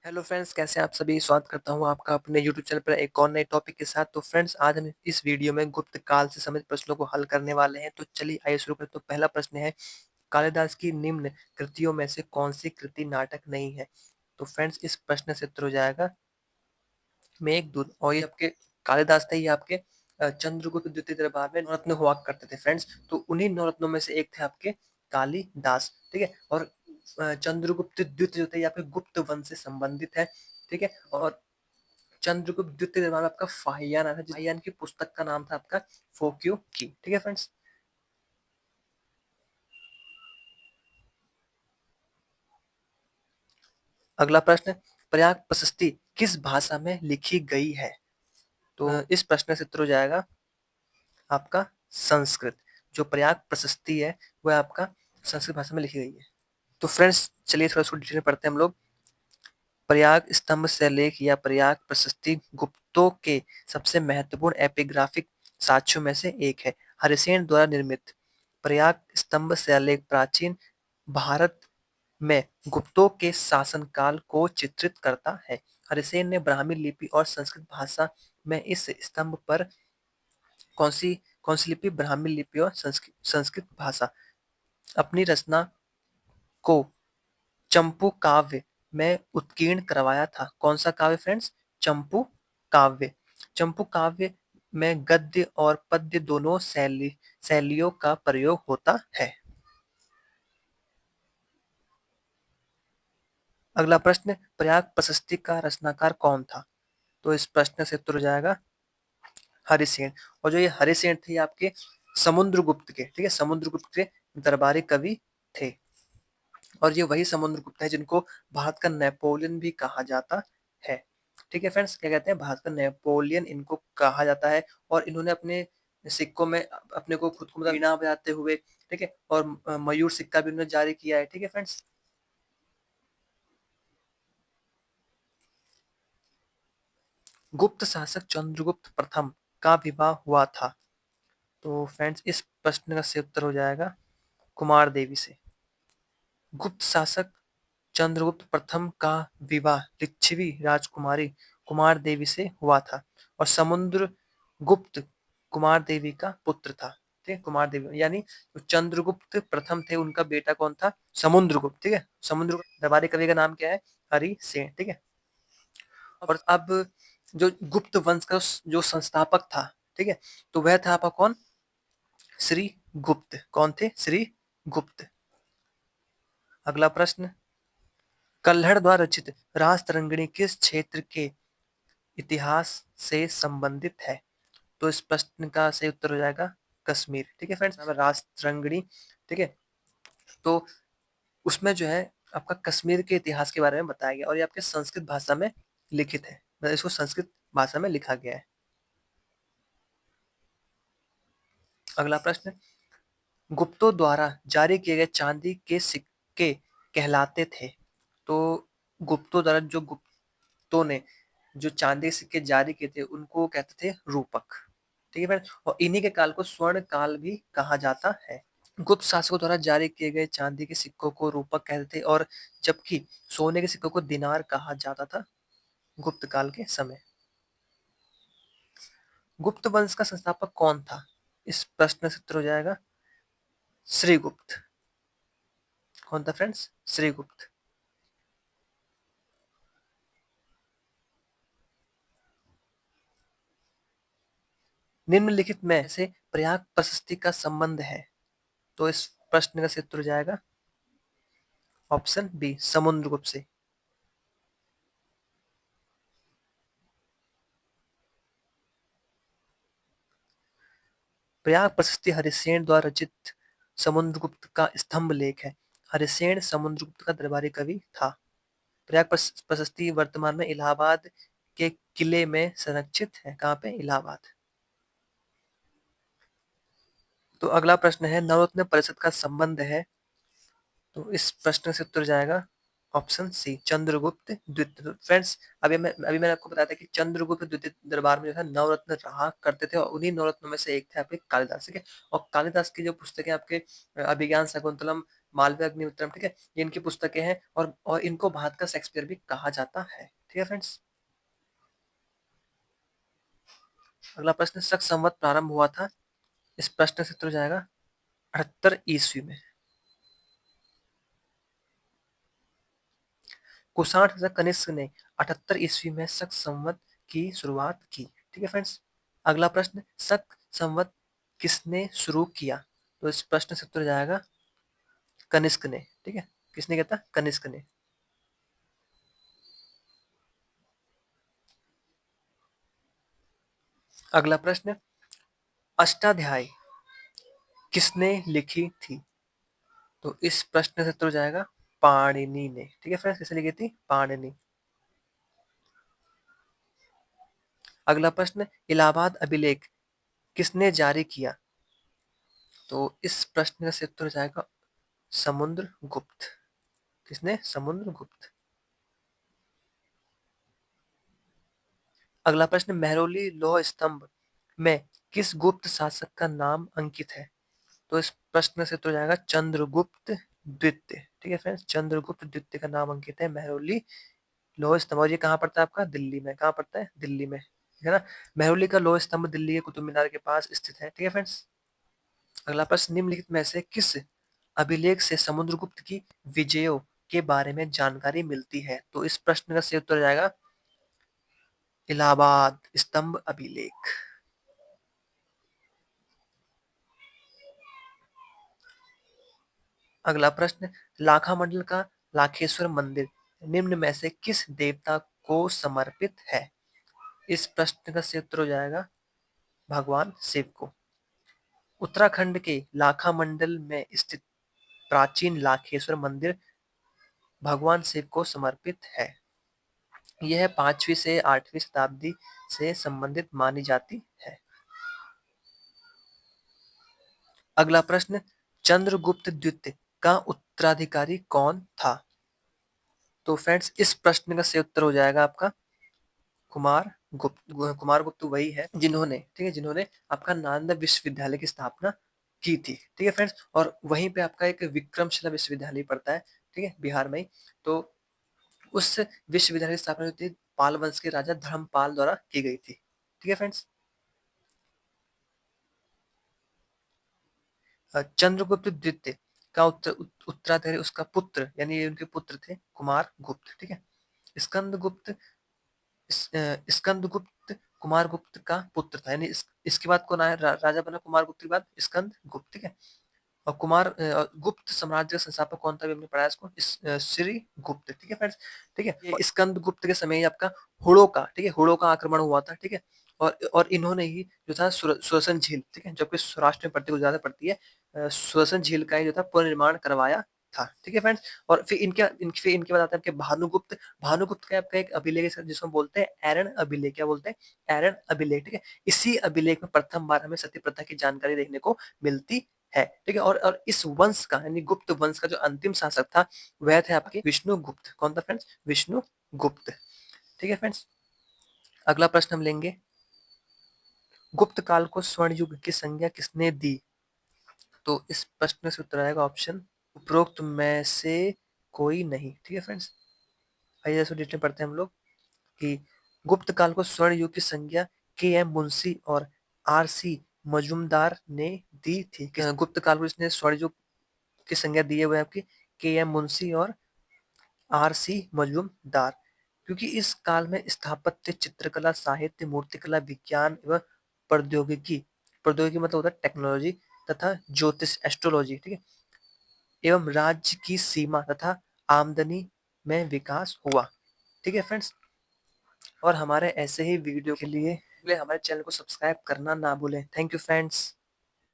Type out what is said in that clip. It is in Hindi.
हेलो फ्रेंड्स, कैसे हैं आप सभी। स्वागत करता हूं आपका अपने यूट्यूब चैनल पर एक और नए टॉपिक के साथ। तो फ्रेंड्स, आज हम इस वीडियो में गुप्त काल से संबंधित प्रश्नों को हल करने वाले हैं। तो चलिए आइए शुरू करते हैं। तो पहला प्रश्न है, कालिदास की निम्न कृतियों में से कौन सी कृति नाटक नहीं है। तो फ्रेंड्स, इस प्रश्न से उत्तर हो जाएगा मेघदूत। और ये आपके कालिदास थे, ये आपके चंद्रगुप्त द्वितीय दरबार में नौरत्न हुआ करते थे फ्रेंड्स। तो उन्हीं नौरत्नों में से एक थे आपके कालिदास। ठीक है। और चंद्रगुप्त द्वितीय जो थे ये आपके गुप्त वंश से संबंधित है। ठीक है। और चंद्रगुप्त द्वितीय दरबार में आपका फाहियान आया था। फाहियान की पुस्तक का नाम था आपका फोक्यू की। ठीक है फ्रेंड्स। अगला प्रश्न, प्रयाग प्रशस्ति किस भाषा में लिखी गई है। तो इस प्रश्न से उत्तर हो जाएगा आपका संस्कृत। जो प्रयाग प्रशस्ति है वह आपका संस्कृत भाषा में लिखी गई है। तो फ्रेंड्स, चलिए थोड़ा सा डिटेल में पढ़ते हैं हम लोग। प्रयाग स्तंभ शिलालेख या प्रयाग प्रशस्ति गुप्तों के सबसे महत्वपूर्ण एपिग्राफिक साक्ष्यों में से एक है। हरिसेन द्वारा निर्मित प्रयाग स्तंभ शिलालेख प्राचीन भारत में गुप्तों के शासनकाल को चित्रित करता है। हरिसेन ने ब्राह्मी लिपि और संस्कृत भाषा में इस स्तंभ पर कौन सी कौन सी लिपि, ब्राह्मी लिपि और संस्कृत भाषा, अपनी रचना को चंपू काव्य में उत्कीर्ण करवाया था। कौन सा काव्य फ्रेंड्स? चंपू काव्य। चंपू काव्य में गद्य और पद्य दोनों शैलियों का प्रयोग होता है। अगला प्रश्न, प्रयाग प्रशस्ति का रचनाकार कौन था। तो इस प्रश्न से उत्तर हो जाएगा हरिसेन। और जो ये हरिसेन थे आपके समुद्रगुप्त के, ठीक है, समुद्रगुप्त के दरबारी कवि थे। और ये वही समुद्रगुप्त है जिनको भारत का नेपोलियन भी कहा जाता है। ठीक है फ्रेंड्स, क्या कहते हैं, भारत का नेपोलियन इनको कहा जाता है। और इन्होंने अपने सिक्कों में अपने को खुद को मतलब वीणा बजाते हुए, ठीक है, और मयूर सिक्का भी उन्होंने जारी किया है। ठीक है फ्रेंड्स। गुप्त शासक चंद्रगुप्त प्रथम का विवाह हुआ था। तो फ्रेंड्स, इस प्रश्न का सही उत्तर हो जाएगा कुमार देवी से। गुप्त शासक चंद्रगुप्त प्रथम का विवाह लिच्छवी राजकुमारी कुमार देवी से हुआ था। और समुद्र गुप्त कुमार देवी का पुत्र था। ठीक है, कुमार देवी यानी जो चंद्रगुप्त प्रथम थे उनका बेटा कौन था? समुद्रगुप्त। ठीक है, समुद्रगुप्त। दरबारी कवि का नाम क्या है? हरिसेन। ठीक है। और अब जो गुप्त वंश का जो संस्थापक था, ठीक है, तो वह था आपका कौन? श्री गुप्त। कौन थे? श्री गुप्त। अगला प्रश्न, कल्हड़ द्वारा रचित रास तरंगिणी किस क्षेत्र के इतिहास से संबंधित है। तो इस प्रश्न का सही उत्तर हो जाएगा कश्मीर। ठीक है फ्रेंड्स, रास तरंगिणी। ठीक है। तो उसमें जो है आपका कश्मीर के इतिहास के बारे में बताया गया और ये आपके संस्कृत भाषा में लिखित है, मतलब इसको संस्कृत भाषा में लिखा गया है। अगला प्रश्न, गुप्तों द्वारा जारी किए गए चांदी के सिक्के कहलाते थे। तो गुप्तों द्वारा जो गुप्तों ने जो चांदी के सिक्के जारी किए थे उनको कहते थे रूपक। ठीक है फ्रेंड्स। और इन्हीं के काल को स्वर्ण काल भी कहा जाता है। गुप्त शासकों द्वारा जारी किए गए चांदी के सिक्कों को रूपक कहते थे और जबकि सोने के सिक्कों को दिनार कहा जाता था गुप्त काल के समय। गुप्त वंश का संस्थापक कौन था। इस प्रश्न से उत्तर हो जाएगा श्रीगुप्त। कौन था फ्रेंड्स? श्रीगुप्त। निम्नलिखित में से प्रयाग प्रशस्ति का संबंध है। तो इस प्रश्न का सही उत्तर हो जाएगा ऑप्शन बी, समुद्रगुप्त से। प्रयाग प्रशस्ति हरिसेन द्वारा रचित समुद्रगुप्त का स्तंभ लेख है। हरिसेन समुद्रगुप्त का दरबारी कवि था। प्रयाग प्रशस्ति वर्तमान में इलाहाबाद के किले में संरक्षित है। कहाँ पे? इलाहाबाद। तो अगला प्रश्न है, नवरत्न परिषद का संबंध है। तो इस प्रश्न से उत्तर जाएगा ऑप्शन सी, चंद्रगुप्त द्वितीय। फ्रेंड्स, अभी मैंने आपको बताया था कि चंद्रगुप्त द्वितीय दरबार में जो है नवरत्न रहा करते थे और उन्हीं नवरत्नों में से एक थे आपके कालिदास। ठीक है। और कालिदास की जो पुस्तकें आपके अभिज्ञान शाकुंतलम, मालवीय अग्निमित्रम, ठीक है, ये इनकी पुस्तकें हैं और इनको भारत का शेक्सपियर भी कहा जाता है। ठीक है फ्रेंड्स। अगला प्रश्न, शक संवत प्रारंभ हुआ था, इस प्रश्न से उत्तर हो जाएगा 78 ईस्वी में। कुषाण राजा कनिष्क ने 78 ईस्वी में शक संवत की शुरुआत की। ठीक है फ्रेंड्स। अगला प्रश्न, शक संवत किसने शुरू किया? तो इस प्रश्न से उत्तर हो जाएगा कनिष्क ने। ठीक है, किसने कहता? कनिष्क ने। अगला प्रश्न, अष्टाध्यायी किसने लिखी थी? तो इस प्रश्न से उत्तर हो जाएगा पाणिनि ने। ठीक है फ्रेंड्स, किसने लिखी थी? पाणिनि। अगला प्रश्न, इलाहाबाद अभिलेख किसने जारी किया? तो इस प्रश्न से उत्तर हो जाएगा समुद्रगुप्त। किसने? समुद्रगुप्त। अगला प्रश्न, मेहरौली लौह स्तंभ में किस गुप्त शासक का नाम अंकित है? तो इस प्रश्न से उत्तर हो जाएगा चंद्रगुप्त द्वितीय। ठीक है फ्रेंड्स, चंद्रगुप्त द्वितीय का नाम अंकित है मेहरौली लौह स्तंभ। और ये कहाँ पड़ता है आपका? दिल्ली में। कहाँ पड़ता है? दिल्ली में, ठीक है ना। मेहरौली का लौह स्तंभ दिल्ली के कुतुब मीनार के पास स्थित है। ठीक है फ्रेंड्स। अगला प्रश्न, निम्नलिखित में से किस अभिलेख से समुद्रगुप्त की विजयों के बारे में जानकारी मिलती है? तो इस प्रश्न का सही उत्तर हो जाएगा इलाहाबाद स्तंभ अभिलेख। अगला प्रश्न, लाखा मंडल का लाखेश्वर मंदिर निम्न में से किस देवता को समर्पित है? इस प्रश्न का सही उत्तर हो जाएगा भगवान शिव को। उत्तराखंड के लाखा मंडल में स्थित प्राचीन लाखेश्वर मंदिर भगवान शिव को समर्पित है। यह 5वीं से 8वीं शताब्दी से संबंधित मानी जाती है। अगला प्रश्न, चंद्रगुप्त द्वितीय का उत्तराधिकारी कौन था? तो फ्रेंड्स, इस प्रश्न का सही उत्तर हो जाएगा आपका कुमार गुप्त। कुमार गुप्त वही है जिन्होंने, ठीक है, जिन्होंने आपका नालंदा विश्वविद्यालय की स्थापना की थी। ठीक है फ्रेंड्स। और वहीं पे आपका एक विक्रमशिला विश्वविद्यालय पड़ता है, ठीक है, बिहार में ही। तो उस विश्वविद्यालय की स्थापना जो थी पाल वंश के राजा धर्मपाल द्वारा की गई थी। ठीक है फ्रेंड्स। चंद्रगुप्त द्वितीय का उत्तराधिकारी उसका पुत्र, यानी ये उनके पुत्र थे कुमार गुप्त। ठीक है। स्कंदगुप्त स्कंदगुप्त कुमार गुप्त का पुत्र था, यानी इसके बाद कौन आया राजा बना कुमार गुप्त के बाद? स्कंदगुप्त। ठीक है। और गुप्त साम्राज्य का संस्थापक कौन था? हमने पढ़ा इसको, श्री गुप्त। ठीक है फ्रेंड्स। ठीक है। ये स्कंद गुप्त के समय ही आपका हुड़ों का, ठीक है, हुड़ों का आक्रमण हुआ था। ठीक है। और इन्होंने ही जो था सुदर्शन झील, ठीक है, जो कि सौराष्ट्र में पड़ती है, गुजरात में पड़ती है, सुदर्शन झील का ही जो था पुनर्निर्माण करवाया था। ठीक है फ्रेंड्स। और फिर इनके बाद आता है आपके भानुगुप्त। भानुगुप्त का आपका एक अभिलेख है जिसको बोलते हैं एरन अभिलेख। क्या बोलते हैं? एरन अभिलेख। ठीक है। इसी अभिलेख में प्रथम बार हमें सती प्रथा की जानकारी देखने को मिलती है। ठीक है। और इस वंश का, यानी गुप्त वंश का जो अंतिम शासक था वह थे आपके विष्णुगुप्त। कौन था फ्रेंड्स? विष्णुगुप्त। ठीक है फ्रेंड्स। अगला प्रश्न हम लेंगे, गुप्त काल को स्वर्ण युग की संज्ञा किसने दी? तो इस प्रश्न से उत्तर आएगा ऑप्शन उपरोक्त में से कोई नहीं। ठीक है फ्रेंड्स। आइए जैसे डिटेल पढ़ते हैं हम लोग कि गुप्त काल को स्वर्ण युग की संज्ञा के एम मुंशी और आर सी मजूमदार ने दी थी। गुप्त काल को इसने स्वर्ण युग की संज्ञा दी है वो है आपकी के एम मुंशी और आर सी मजूमदार। क्योंकि इस काल में स्थापत्य, चित्रकला, साहित्य, मूर्तिकला, विज्ञान एवं प्रौद्योगिकी, प्रौद्योगिकी मतलब होता है टेक्नोलॉजी, तथा ज्योतिष एस्ट्रोलॉजी, ठीक है, एवं राज्य की सीमा तथा आमदनी में विकास हुआ। ठीक है फ्रेंड्स। और हमारे ऐसे ही वीडियो के लिए हमारे चैनल को सब्सक्राइब करना ना भूलें। Thank you friends.